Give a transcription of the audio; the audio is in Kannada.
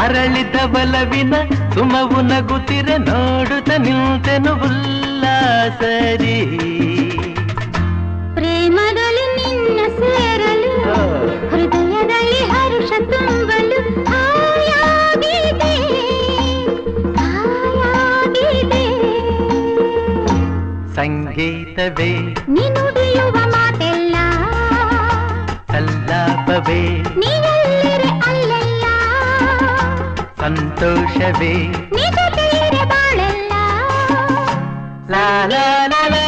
ಅರಳಿದ ಬಲವಿನ ಸುಮವು ನಗುತ್ತಿರೆ ನೋಡುತ್ತ ನಿಂತೆನು ಉಲ್ಲಾಸರಿ ಪ್ರೇಮದಲ್ಲಿ ನಿನ್ನ ಸೇರಲು ಹೃದಯದಲ್ಲಿ ಹರುಷ ತುಂಬಲು ಹಾಯಾಗಿದೆ ಹಾಯಾಗಿದೆ ಸಂಗೀತವೇ ನೀನುಡಿಯುವ ಮಾತೆಲ್ಲ ಸಲ್ಲಾಪವೇ ನೀನೆಲ್ಲಿರೆ ಅಲ್ಲೆಲ್ಲ ಸಂತೋಷವೇ ನಿಜ ಬಾಳೆಲ್ಲ ಲಾ ಲಾ ಲಾ ಲಾ